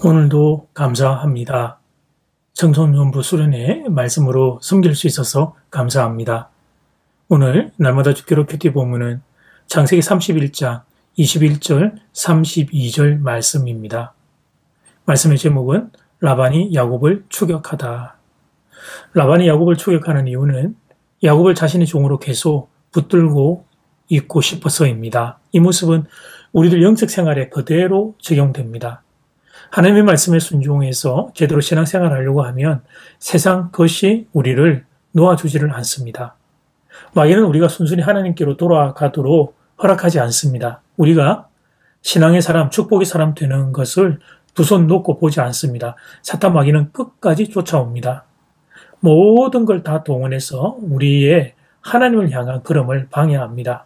오늘도 감사합니다. 청소년부 수련회 말씀으로 섬길 수 있어서 감사합니다. 오늘 날마다 주기로 큐티 본문은 창세기 31장 21절 32절 말씀입니다. 말씀의 제목은 라반이 야곱을 추격하다. 라반이 야곱을 추격하는 이유는 야곱을 자신의 종으로 계속 붙들고 있고 싶어서입니다. 이 모습은 우리들 영적 생활에 그대로 적용됩니다. 하나님의 말씀에 순종해서 제대로 신앙생활을 하려고 하면 세상 것이 우리를 놓아주지를 않습니다. 마귀는 우리가 순순히 하나님께로 돌아가도록 허락하지 않습니다. 우리가 신앙의 사람, 축복의 사람 되는 것을 두 손 놓고 보지 않습니다. 사탄 마귀는 끝까지 쫓아옵니다. 모든 걸 다 동원해서 우리의 하나님을 향한 걸음을 방해합니다.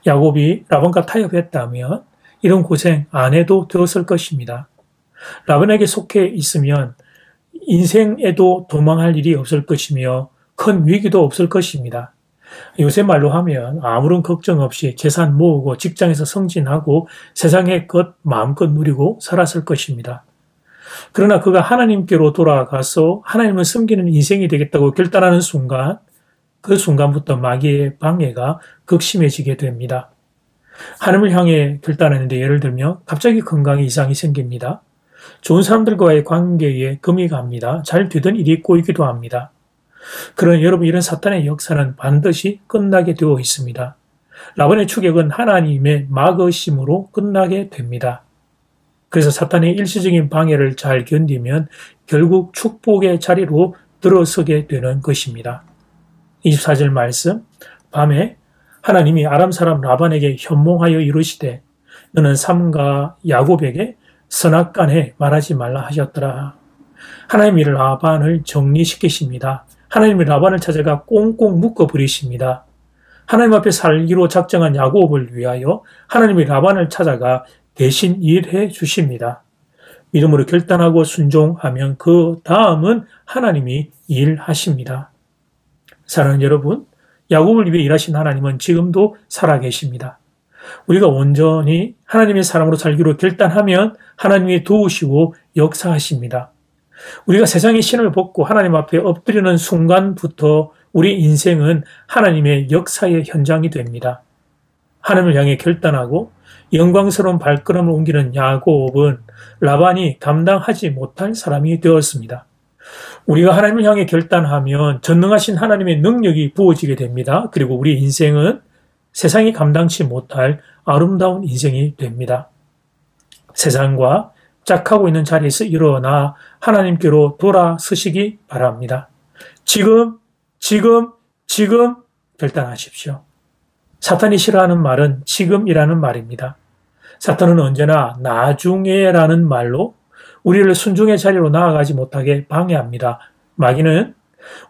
야곱이 라반과 타협했다면 이런 고생 안 해도 되었을 것입니다. 라반에게 속해 있으면 인생에도 도망할 일이 없을 것이며 큰 위기도 없을 것입니다. 요새 말로 하면 아무런 걱정 없이 재산 모으고 직장에서 승진하고 세상의 것 마음껏 누리고 살았을 것입니다. 그러나 그가 하나님께로 돌아가서 하나님을 섬기는 인생이 되겠다고 결단하는 순간, 그 순간부터 마귀의 방해가 극심해지게 됩니다. 하나님을 향해 결단하는데 예를 들면 갑자기 건강에 이상이 생깁니다. 좋은 사람들과의 관계에 금이 갑니다. 잘 되던 일이 꼬이기도 합니다. 그러나 여러분, 이런 사탄의 역사는 반드시 끝나게 되어 있습니다. 라반의 추격은 하나님의 막으심으로 끝나게 됩니다. 그래서 사탄의 일시적인 방해를 잘 견디면 결국 축복의 자리로 들어서게 되는 것입니다. 24절 말씀, 밤에 하나님이 아람 사람 라반에게 현몽하여 이르시되 너는 삼가 야곱에게 선악간에 말하지 말라 하셨더라. 하나님이 라반을 정리시키십니다. 하나님이 라반을 찾아가 꽁꽁 묶어버리십니다. 하나님 앞에 살기로 작정한 야곱을 위하여 하나님이 라반을 찾아가 대신 일해 주십니다. 믿음으로 결단하고 순종하면 그 다음은 하나님이 일하십니다. 사랑하는 여러분, 야곱을 위해 일하신 하나님은 지금도 살아계십니다. 우리가 온전히 하나님의 사람으로 살기로 결단하면 하나님이 도우시고 역사하십니다. 우리가 세상의 신을 벗고 하나님 앞에 엎드리는 순간부터 우리 인생은 하나님의 역사의 현장이 됩니다. 하나님을 향해 결단하고 영광스러운 발걸음을 옮기는 야곱은 라반이 감당하지 못할 사람이 되었습니다. 우리가 하나님을 향해 결단하면 전능하신 하나님의 능력이 부어지게 됩니다. 그리고 우리 인생은 세상이 감당치 못할 아름다운 인생이 됩니다. 세상과 짝하고 있는 자리에서 일어나 하나님께로 돌아서시기 바랍니다. 지금 결단하십시오. 사탄이 싫어하는 말은 지금이라는 말입니다. 사탄은 언제나 나중에라는 말로 우리를 순종의 자리로 나아가지 못하게 방해합니다. 마귀는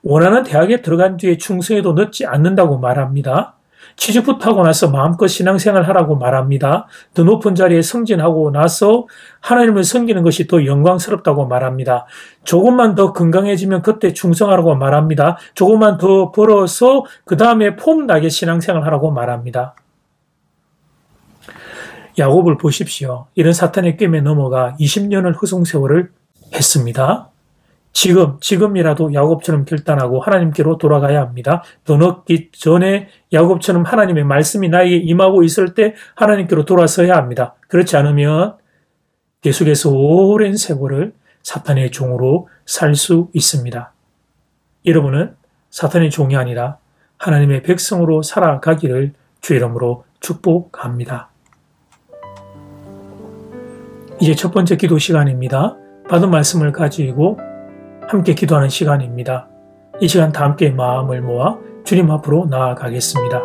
원하는 대학에 들어간 뒤에 충성해도 늦지 않는다고 말합니다. 취직부터 하고 나서 마음껏 신앙생활 하라고 말합니다. 더 높은 자리에 승진하고 나서 하나님을 섬기는 것이 더 영광스럽다고 말합니다. 조금만 더 건강해지면 그때 충성하라고 말합니다. 조금만 더 벌어서 그 다음에 폼나게 신앙생활 하라고 말합니다. 야곱을 보십시오. 이런 사탄의 꿰매 넘어가 20년을 허송세월을 했습니다. 지금이라도 야곱처럼 결단하고 하나님께로 돌아가야 합니다. 더 늦기 전에 야곱처럼 하나님의 말씀이 나에게 임하고 있을 때 하나님께로 돌아서야 합니다. 그렇지 않으면 계속해서 오랜 세월을 사탄의 종으로 살 수 있습니다. 여러분은 사탄의 종이 아니라 하나님의 백성으로 살아가기를 주 이름으로 축복합니다. 이제 첫 번째 기도 시간입니다. 받은 말씀을 가지고 함께 기도하는 시간입니다. 이 시간 다 함께 마음을 모아 주님 앞으로 나아가겠습니다.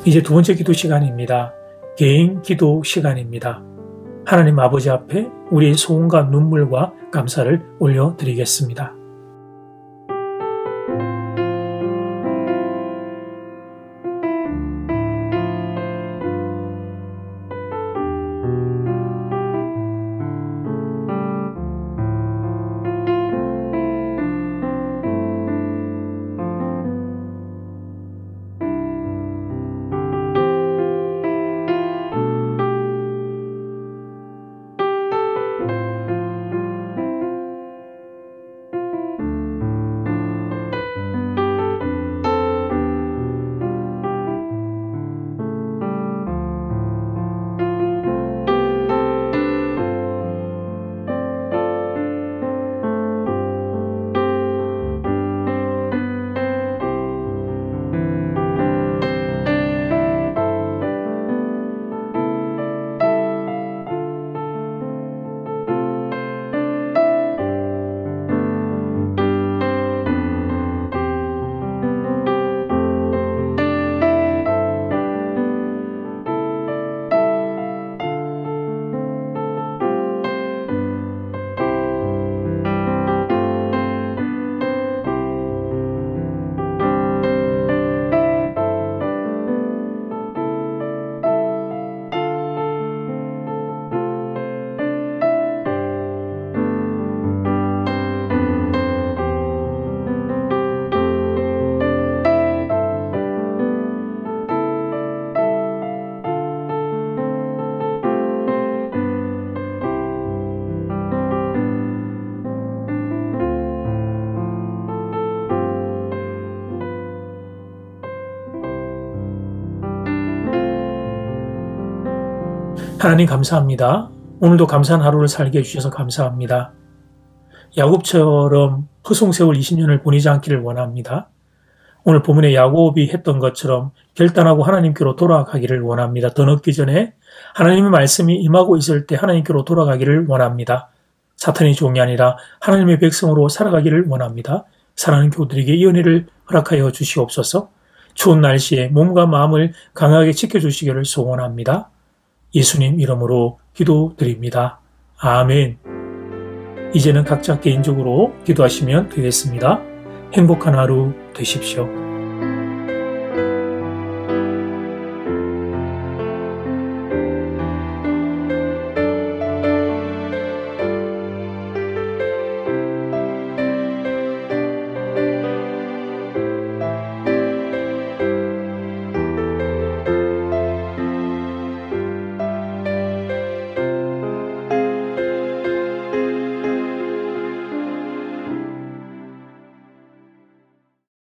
이제 두 번째 기도 시간입니다. 개인 기도 시간입니다. 하나님 아버지 앞에 우리의 소원과 눈물과 감사를 올려드리겠습니다. 하나님 감사합니다. 오늘도 감사한 하루를 살게 해주셔서 감사합니다. 야곱처럼 허송세월 20년을 보내지 않기를 원합니다. 오늘 본문에 야곱이 했던 것처럼 결단하고 하나님께로 돌아가기를 원합니다. 더 늦기 전에 하나님의 말씀이 임하고 있을 때 하나님께로 돌아가기를 원합니다. 사탄의 종이 아니라 하나님의 백성으로 살아가기를 원합니다. 사랑하는 교우들에게 이 은혜를 허락하여 주시옵소서. 추운 날씨에 몸과 마음을 강하게 지켜주시기를 소원합니다. 예수님 이름으로 기도드립니다. 아멘. 이제는 각자 개인적으로 기도하시면 되겠습니다. 행복한 하루 되십시오.